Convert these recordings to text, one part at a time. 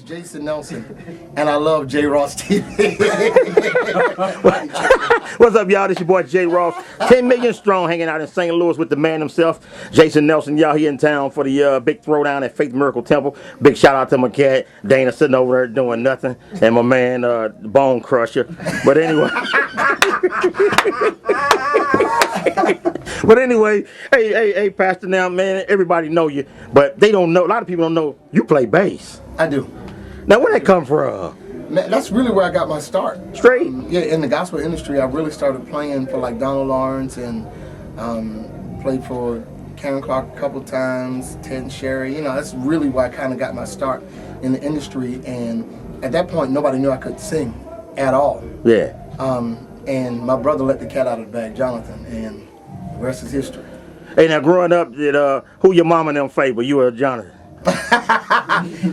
is Jason Nelson, and I love J. Ross TV. What's up, y'all? This your boy J. Ross, 10 million strong, hanging out in St. Louis with the man himself, Jason Nelson. Y'all here in town for the big throwdown at Faith Miracle Temple. Big shout out to my cat Dana sitting over there doing nothing, and my man Bone Crusher. But anyway. But anyway, hey, Pastor, now, man, everybody know you, but they don't know, a lot of people don't know you play bass. I do. Now, where that come from? Man, that's really where I got my start. Straight? Yeah, in the gospel industry, I really started playing for like Donald Lawrence and played for Karen Clark a couple times, Ted and Sherry. You know, that's really where I kind of got my start in the industry. And at that point, nobody knew I could sing at all. Yeah. And my brother let the cat out of the bag, Jonathan, and the rest is history. Hey, now growing up, did who your mom and them favor, you or Jonathan?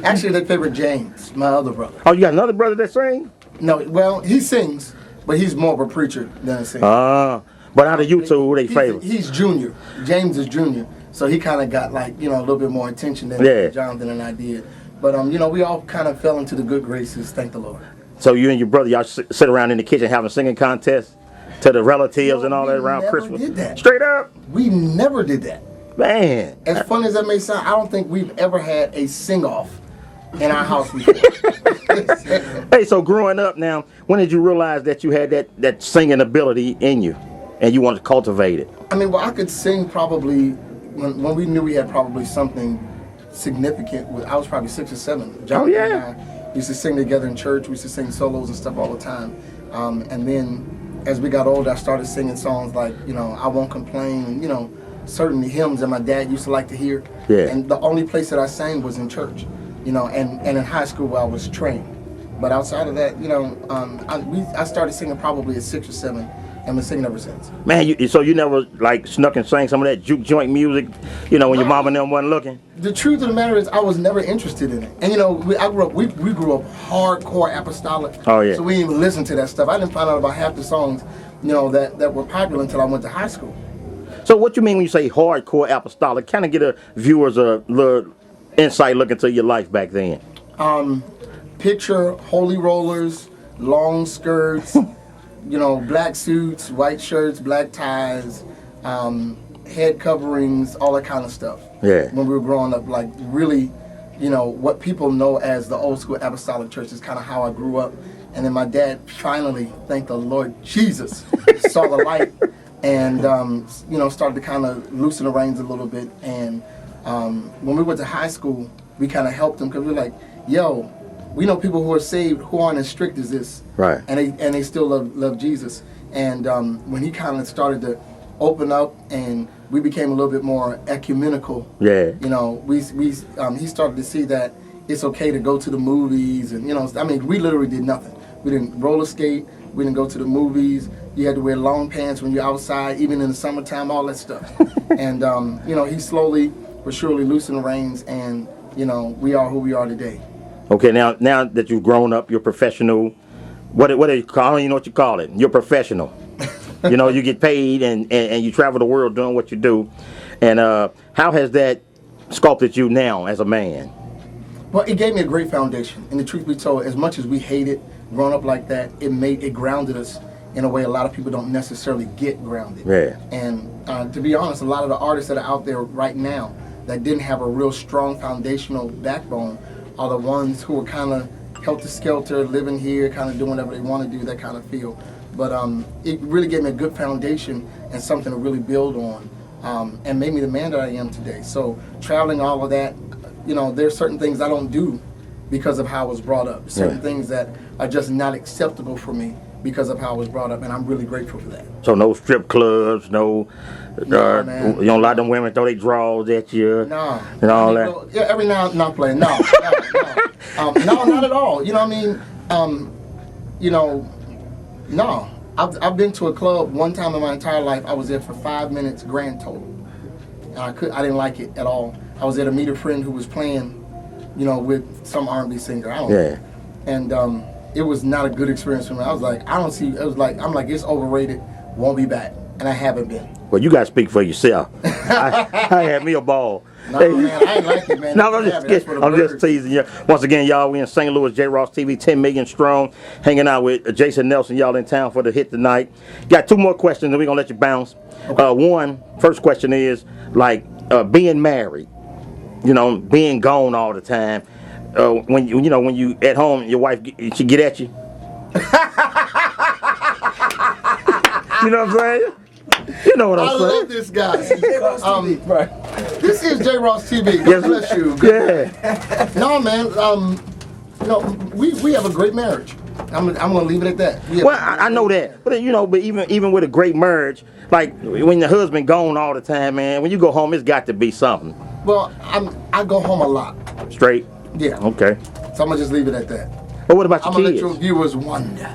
Actually, they favored James, my other brother. Oh, you got another brother that sings? No, well, he sings, but he's more of a preacher than a singer. But out of you two, who they favor? He's junior. James is junior, so he kind of got like, a little bit more attention than Jonathan and I did. But we all kind of fell into the good graces, thank the Lord. So you and your brother, y'all sit around in the kitchen having singing contests to the relatives and all that around Christmas? We never did that. Straight up? We never did that. Man. As funny as that may sound, I don't think we've ever had a sing-off in our house before. Hey, so growing up now, when did you realize that you had that singing ability in you and you wanted to cultivate it? I mean, well, I could sing probably, when we knew we had probably something significant, I was probably 6 or 7. Jonathan and I used to sing together in church. We used to sing solos and stuff all the time. And then as we got older, I started singing songs like, I Won't Complain, and, certain hymns that my dad used to like to hear. Yeah. And the only place that I sang was in church, and in high school I was trained. But outside of that, I started singing probably at 6 or 7 and been singing ever since. Man, so you never like snuck and sang some of that juke joint music, when your mom and them wasn't looking? The truth of the matter is I was never interested in it. And we grew up hardcore apostolic. Oh yeah. So we didn't even listen to that stuff. I didn't find out about half the songs, that were popular until I went to high school. So what you mean when you say hardcore apostolic? Kind of get a viewers a little insight look into your life back then. Picture holy rollers, long skirts, black suits, white shirts, black ties, head coverings, all that kind of stuff. Yeah. When we were growing up, like really, what people know as the old school apostolic church is kind of how I grew up. And then my dad finally, thank the Lord Jesus, saw the light and, started to kind of loosen the reins a little bit. And when we went to high school, we kind of helped them because we were like, yo, we know people who are saved who aren't as strict as this. Right. And they still love Jesus. And when he kind of started to open up and we became a little bit more ecumenical. Yeah. He started to see that it's okay to go to the movies and we literally did nothing. We didn't roller skate, we didn't go to the movies. You had to wear long pants when you're outside, even in the summertime, all that stuff. And he slowly but surely loosened the reins and we are who we are today. Okay, now that you've grown up, you're professional. What do you call it? I don't even know what you call it. You're professional. You get paid and you travel the world doing what you do. And how has that sculpted you now as a man? Well, it gave me a great foundation. And the truth be told, as much as we hate it, growing up like that, it grounded us in a way a lot of people don't necessarily get grounded. Yeah. And to be honest, a lot of the artists that are out there right now that didn't have a real strong foundational backbone are the ones who are kind of helter-skelter, living here, kind of doing whatever they want to do, that kind of feel. But it really gave me a good foundation and something to really build on, and made me the man that I am today. So traveling, all of that, there's certain things I don't do because of how I was brought up. Certain things that are just not acceptable for me because of how I was brought up, and I'm really grateful for that. So no strip clubs, no, you don't let them women throw their drawers at you, no, and all that. Yeah, every now and not playing, no, no, not at all. No. I've been to a club one time in my entire life. I was there for 5 minutes grand total, and I didn't like it at all. I was there to meet a friend who was playing, with some R&B singer. I don't know. And it was not a good experience for me. I was like, I'm like, it's overrated. Won't be back. and I haven't been. Well, you got to speak for yourself. I had me a ball. No, man, I ain't like it, man. No, I'm just teasing you. Once again, y'all, we in St. Louis, J. Ross TV, 10 million strong, hanging out with Jason Nelson. Y'all in town for the hit tonight. Got 2 more questions, and we're going to let you bounce. First question is, like, being married, you know, being gone all the time. When you at home, your wife, she get at you. You know what I'm saying? You know what I'm saying? I love this guy. This is J. Ross TV. God bless you. Yeah. No, man. We have a great marriage. I'm gonna leave it at that. Well, I know that, but but even with a great marriage, like when the husband gone all the time, man, when you go home, it's got to be something. Well, I go home a lot. Straight. Yeah. Okay. So I'm gonna just leave it at that. But what about your kids? I'm gonna kids? let your viewers wonder.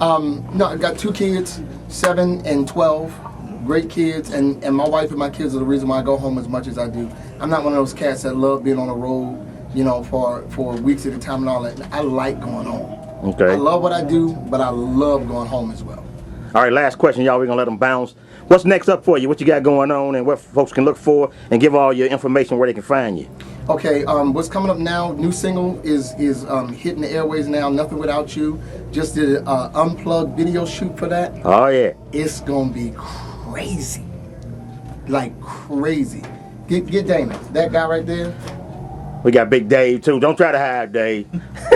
No, I got 2 kids, 7 and 12. Great kids, and my wife and my kids are the reason why I go home as much as I do. I'm not one of those cats that love being on the road, for weeks at a time and all that. I like going home. Okay. I love what I do, but I love going home as well. All right, last question, y'all. We're gonna let them bounce. What's next up for you? What you got going on, and what folks can look for, and give all your information where they can find you. Okay, what's coming up now? New single is hitting the airways now. Nothing Without You. Just did an unplugged video shoot for that. Oh yeah. It's gonna be crazy, like crazy. Get Dana, that guy right there. We got Big Dave too. Don't try to hide Dave.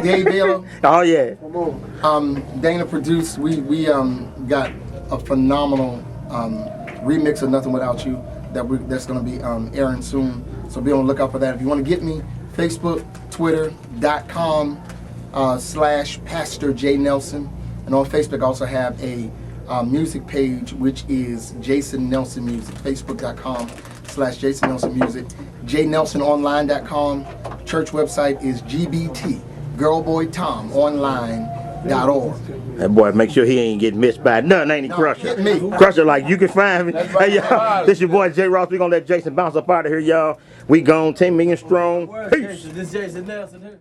Dave Baylor. Oh yeah. Dana produced. We got a phenomenal remix of Nothing Without You that's gonna be airing soon. So be on the lookout for that. If you want to get me, Facebook, Twitter.com/Pastor J Nelson, and on Facebook I also have a music page which is Jason Nelson Music. Facebook.com/Jason Nelson Music. JNelsonOnline.com. Church website is GBT GirlBoyTomOnline.org. That boy, make sure he ain't getting missed by nothing, ain't he, Crusher? Hit me. Crusher, like, you can find me. Hey, y'all, this your boy J. Ross. We gonna let Jason bounce up out of here, y'all. We gone 10 million strong. Peace. This is Jason Nelson here.